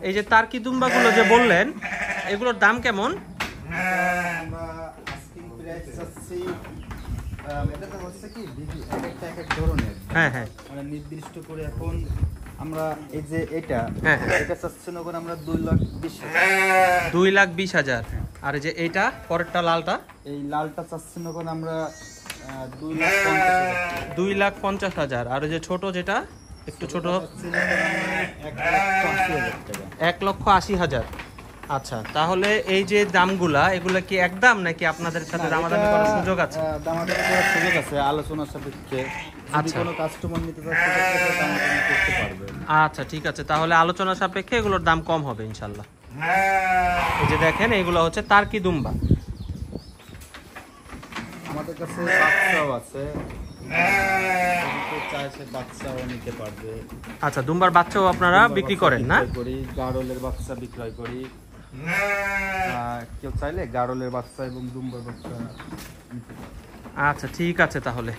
এই যে টার্কি দুম্বাগুলো যে বললেন এগুলোর দাম কেমন? আমরা আস্কিং প্রাইস চাচ্ছি, এটা তো হচ্ছে কি একটা এক এক ধরনের। হ্যাঁ হ্যাঁ, মানে নির্দিষ্ট করে এখন আমরা এই যে এটা হ্যাঁ হ্যাঁ, এটা চাচ্ছি নগর আমরা 2,20,000। 2,20,000। আর এই যে এইটা পরেরটা লালটা, এই লালটা চাচ্ছি নগর আমরা 2,50,000। 2,50,000। আর ওই যে ছোট যেটা একটু ছোট, 1,80,000। আচ্ছা, তাহলে এই যে দামগুলা এগুলা কি একদম নাকি আপনাদের সাথে দামাদামি করার সুযোগ আছে? দামাদামি করার সুযোগ আছে আলোচনার সাপেক্ষে। যদি কোনো কাস্টমার নিতে চাচ্ছে তাহলে দামাদামি করতে পারবে। আচ্ছা ঠিক আছে, তাহলে আলোচনা সাপেক্ষে এগুলোর দাম কম হবে ইনশাল্লাহ। এই যে দেখেন এগুলো হচ্ছে টার্কি দুম্বা। আমাদের কাছে বাচ্চাও আছে, চাইছে বাচ্চাও নিতে পারবে। আচ্ছা, দুম্বার বাচ্চাও আপনারা বিক্রি করেন না? করি, গাড়লের বাচ্চা বিক্রয় করি। কেউ চাইলে গাড়লের বাচ্চা এবং দুম্বার বাচ্চা। আচ্ছা ঠিক আছে তাহলে।